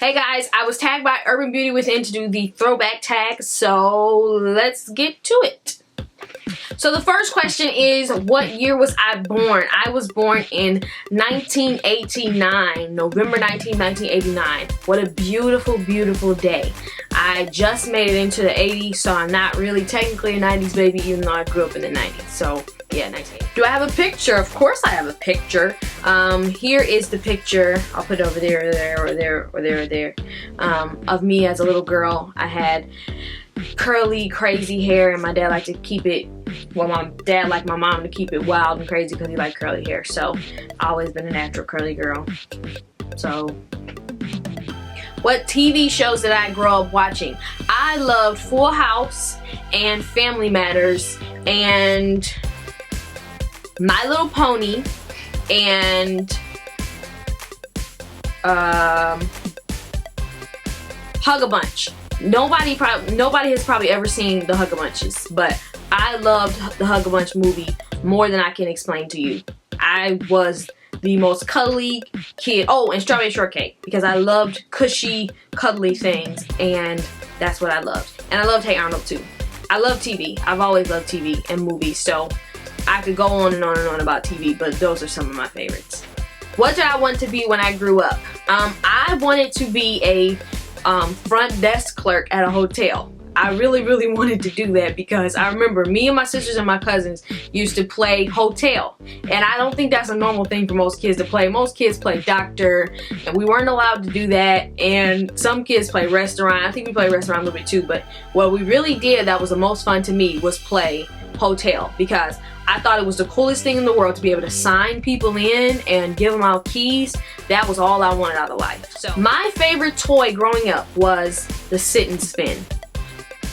Hey guys, I was tagged by UrbanBeautyWithin to do the throwback tag, so let's get to it. So the first question is, what year was I born? I was born in 1989, November 19, 1989. What a beautiful, beautiful day. I just made it into the 80s, so I'm not really technically a 90s baby, even though I grew up in the 90s. So yeah, 1980. Do I have a picture? Of course I have a picture. Here is the picture. I'll put it over there, or there, or there, or there, or there. Of me as a little girl. I had curly, crazy hair, and my dad liked to keep it, well, my dad liked my mom to keep it wild and crazy because he liked curly hair. So I've always been a natural curly girl. So what TV shows did I grow up watching? I loved Full House and Family Matters and My Little Pony and Hug-a-Bunch. Nobody has probably ever seen the Hug-a-Bunches, but I loved the Hug-a-Bunch movie more than I can explain to you. I was the most cuddly kid. Oh, and Strawberry Shortcake, because I loved cushy, cuddly things, and that's what I loved. And I loved Hey Arnold too. I love TV. I've always loved TV and movies, so I could go on and on and on about TV, but those are some of my favorites. What did I want to be when I grew up? I wanted to be a front desk clerk at a hotel. I really, really wanted to do that because I remember me and my sisters and my cousins used to play hotel. And I don't think that's a normal thing for most kids to play. Most kids play doctor, and we weren't allowed to do that. And some kids play restaurant. I think we played restaurant a little bit too, but what we really did that was the most fun to me was play hotel, because I thought it was the coolest thing in the world to be able to sign people in and give them out keys. That was all I wanted out of life. So my favorite toy growing up was the sit and spin.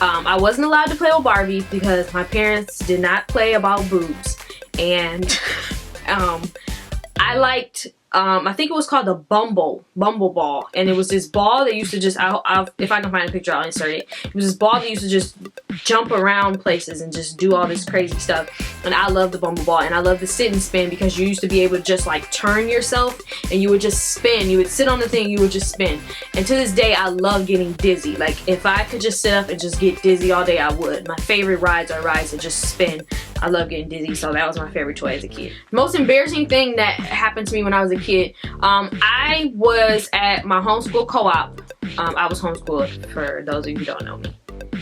I wasn't allowed to play with Barbie because my parents did not play about boobs, and I liked, I think it was called the Bumble Ball, and it was this ball that used to just, if I can find a picture, I'll insert it. It was this ball that used to just jump around places and just do all this crazy stuff, and I love the Bumble Ball. And I love the sit and spin because you used to be able to just like turn yourself and you would just spin. You would sit on the thing, you would just spin. And to this day, I love getting dizzy. Like if I could just sit up and just get dizzy all day, I would. My favorite rides are rides that just spin. I love getting dizzy, so that was my favorite toy as a kid. Most embarrassing thing that happened to me when I was a kid, I was at my homeschool co-op. I was homeschooled, for those of you who don't know me.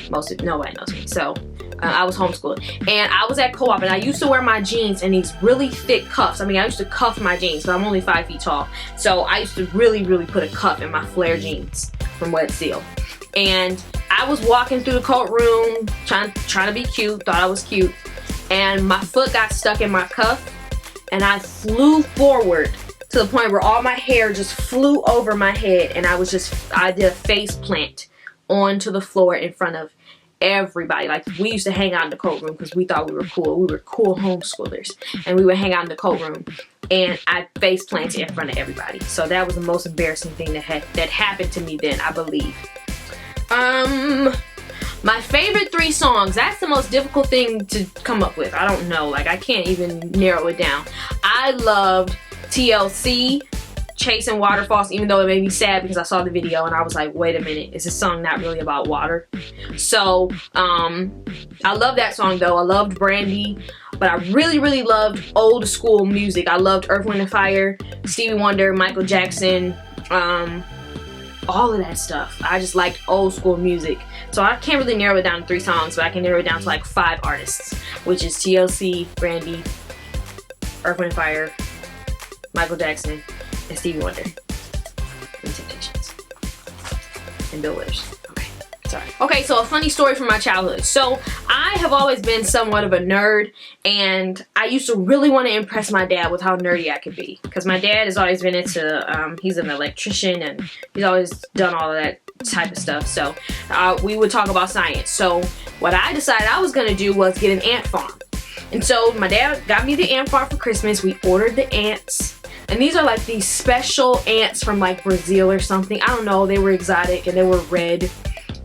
Nobody knows me. So I was homeschooled, and I was at co-op, and I used to wear my jeans in these really thick cuffs. I mean, I used to cuff my jeans, but I'm only 5 feet tall, so I used to really, really put a cuff in my flare jeans from Wet Seal. And I was walking through the coat room, trying to be cute, thought I was cute, and my foot got stuck in my cuff, and I flew forward to the point where all my hair just flew over my head, and I did a face plant onto the floor in front of everybody. Like, we used to hang out in the coat room because we thought we were cool. We were cool homeschoolers, and we would hang out in the coat room, and I face planted in front of everybody. So that was the most embarrassing thing that happened to me then, I believe. My favorite 3 songs, that's the most difficult thing to come up with. I don't know, like I can't even narrow it down. I loved TLC, Chasing Waterfalls, even though it made me sad because I saw the video and I was like, wait a minute, is this song not really about water? So I love that song though. I loved Brandy, but I really, really loved old school music. I loved Earth, Wind & Fire, Stevie Wonder, Michael Jackson, all of that stuff. I just liked old school music. So I can't really narrow it down to 3 songs, but I can narrow it down to like 5 artists, which is TLC, Brandy, Earth, Wind & Fire, Michael Jackson, and Stevie Wonder, and Temptations, and Bill Withers. Okay, sorry. Okay, so a funny story from my childhood. So I have always been somewhat of a nerd, and I used to really want to impress my dad with how nerdy I could be, because my dad has always been into, he's an electrician, and he's always done all of that type of stuff. So we would talk about science. So what I decided I was going to do was get an ant farm. And so my dad got me the ant farm for Christmas. We ordered the ants. And these are like these special ants from like Brazil or something. I don't know. They were exotic and they were red.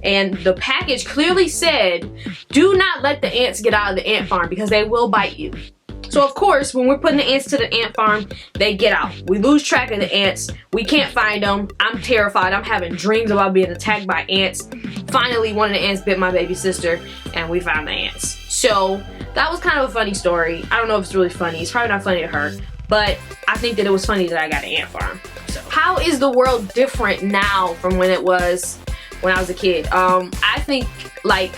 And the package clearly said, do not let the ants get out of the ant farm because they will bite you. So So of course, when we're putting the ants to the ant farm, they get out. We lose track of the ants. We can't find them. I'm terrified. I'm having dreams about being attacked by ants. Finally, one of the ants bit my baby sister, and we found the ants. So that was kind of a funny story. I don't know if it's really funny. It's probably not funny to her, but I think that it was funny that I got an ant farm. So how is the world different now from when it was when I was a kid? I think like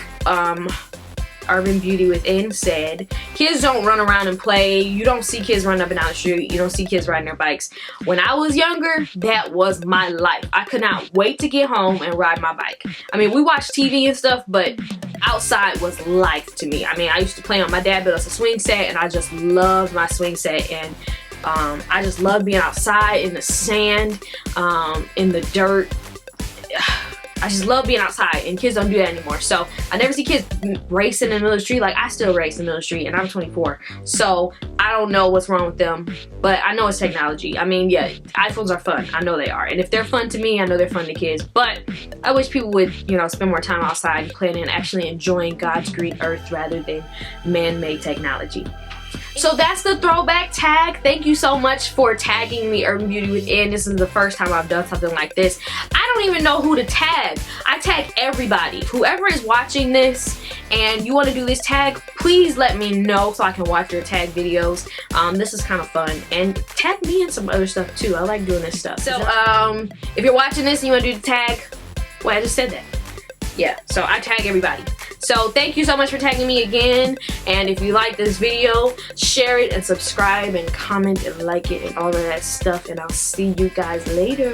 Urban Beauty Within said, kids don't run around and play. You don't see kids running up and down the street. You don't see kids riding their bikes. When I was younger, that was my life. I could not wait to get home and ride my bike. I mean, we watched TV and stuff, but outside was life to me. I mean, I used to play on, my dad built us a swing set, and I just loved my swing set, and I just loved being outside in the sand, in the dirt. I just love being outside, and kids don't do that anymore. So I never see kids racing in the middle of the street. Like, I still race in the middle of the street, and I'm 24. So I don't know what's wrong with them, but I know it's technology. I mean, yeah, iPhones are fun. I know they are. And if they're fun to me, I know they're fun to kids. But I wish people would, you know, spend more time outside and playing and actually enjoying God's green earth rather than man-made technology. So that's the throwback tag. Thank you so much for tagging me, Urban Beauty Within. This is the first time I've done something like this. I don't even know who to tag. I tag everybody. Whoever is watching this and you want to do this tag, please let me know so I can watch your tag videos. This is kind of fun. And tag me in some other stuff too. I like doing this stuff. So if you're watching this and you want to do the tag, well, I just said that. Yeah, so I tag everybody. So thank you so much for tagging me again, and if you like this video, share it and subscribe and comment and like it and all of that stuff, and I'll see you guys later.